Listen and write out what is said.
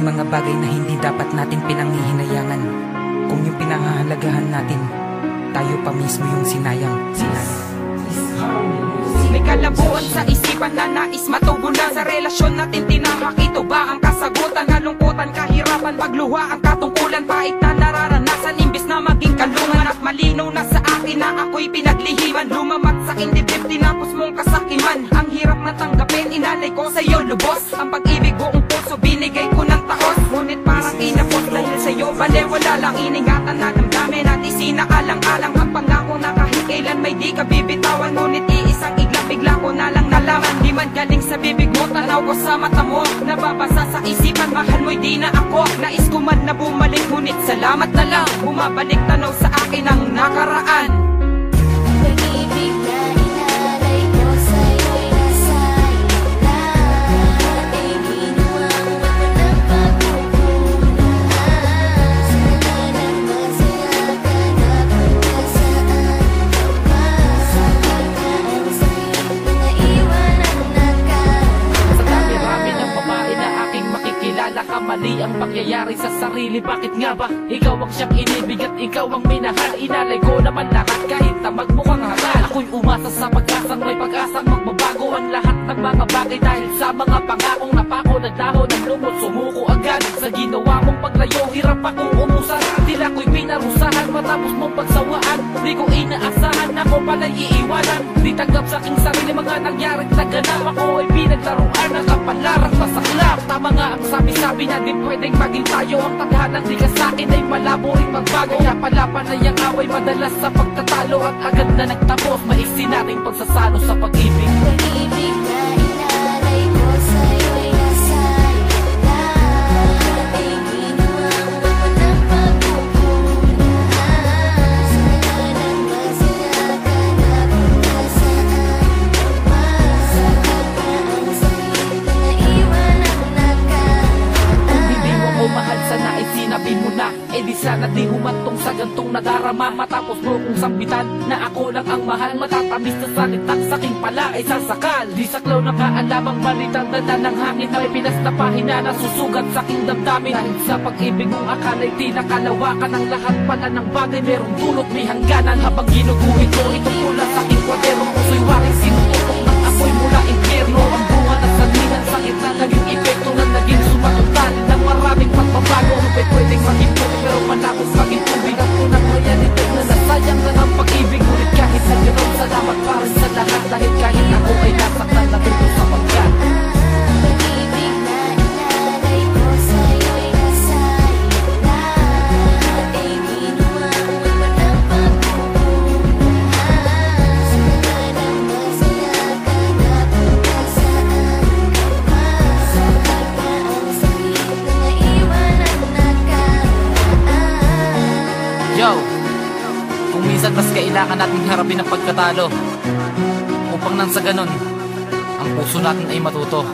mga bagay na hindi dapat natin pinanghihinayangan. Kung yung pinahahalagahan natin, tayo pa mismo yung sinayang. May kalabuan sa isipan na nais matugunan. Sa relasyon natin tinahak, ito ba ang kasagutan? Kalungkutan, kahirapan, pagluha ang katungkulan. Pait na nararanasan, imbis na maging kalungan. At malinaw na sa akin na ako'y pinaglihiman. Lumamat sa aking dibdib, tinapos mong kasakiman. Ang hirap na tanggapin, inalay ko sa'yo lubos. Ang pag-ibig buong puso, binigay ko ng taos. Ngunit parang inapos dahil sa'yo balewala lang. Iningatan na damdamin at isinaalang-alang ang pangako na kahit kailan may di ka bibitawan. Ngunit iisang iglang bigla ko na lang nalaman. Di man galing sa bibig mo, tanaw ko sa mata mo. Nababasa sa isipan, mahal mo'y di na ako. Nais ko man na bumalik, ngunit salamat na lang. Bumabalik tanaw sa akin ang nakaraan. Pag-ibig na inalay ko sa'yo'y nasayang lang. Ay ginuwang wala ng pagkukulaan. Sana lang masaya ka na pagkasaan ka pa. Sa pagkaan sa'yo'y naiwan ang nakaraan. Sa dami-rami ng babae na aking makikilala, kamali ang pangyayari sa sarili. Bakit nga ba? Ikaw ang siyang inibig at ikaw ang minahal. Inalay ko naman lahat kahit na magmukhang hakal. Ako'y umasa sa pag-asang may pag-asang magbabago ang lahat ng mga bagay. Dahil sa mga pangakong napako, naglaho ng lumot, sumuko agad sa ginawa mong paglayo. Hirap akong umusan, tila ko'y pinarusahan. Matapos mong pagsawaan, di ko inaasahan, ako pala'y iiwanan. Di tanggap sa aking sarili mga nangyaring naganap. Ako ay pinaglaruan ng kapalarang masaklap. Tama nga ang sabi-sabi na di pwedeng maging tayo. Ang tadhanang di ka sa'kin ay malabo rin magbago. Kaya pala panay ang away madalas sa pagtatalo. At agad na nagtapos, maiksi nating pagsasalo sa pag-ibig. Pag-ibig na inalay ko sa'yo'y nasayang lang. Ay ginuwang wala ng pagkukulaan. Sana lang masaya ka na pagkasaan ka pa. Sa pagkaan sa'yo'y naiwan ang nakaraan. Kung hindi mo ko mahal, sana ay sinabi mo na. Eh di sana di humantong sa gantong nadarama. Matapos mo kong sambitan na ako lang ang mahal. Matatamis na salitang saking pala ay sasakal. Di saklaw na kaalamang balitang dala ng hangin. May pinas na pahina na susugat sa aking damdamin. Dahil sa pag-ibig mong akala'y di nakalawakan. Ang lahat pala ng bagay merong dulot, may hangganan. Habang ginuguhit ko itong pula sa aking kwadero, puso'y waring sinututok ng apoy mula impyerno. Ang bunga ng salingan, sakit na naging epekto na naging sumatutan ng maraming pagbabago. Ano ba'y pwedeng maging puti pero malapos maging tubig. Ang unang realidad na nasayang na ang pag-ibig. Ngunit kahit sa gano'n, salamat para sa lahat. Dahil kahit ako ay nasaktan na dito sa pagkat. Pag-ibig na inalay ko sa'yo'y nasayang lang. Ay ginuwang wala ng pagkukulaan. Sana lang masaya ka na pagkasaan ka pa. Sa pagkaan sa'yo'y naiwan ang nakaraan. Yo! Kung minsan mas kailangan natin harapin ang pagkatalo upang nang sa ganon, ang puso natin ay matuto.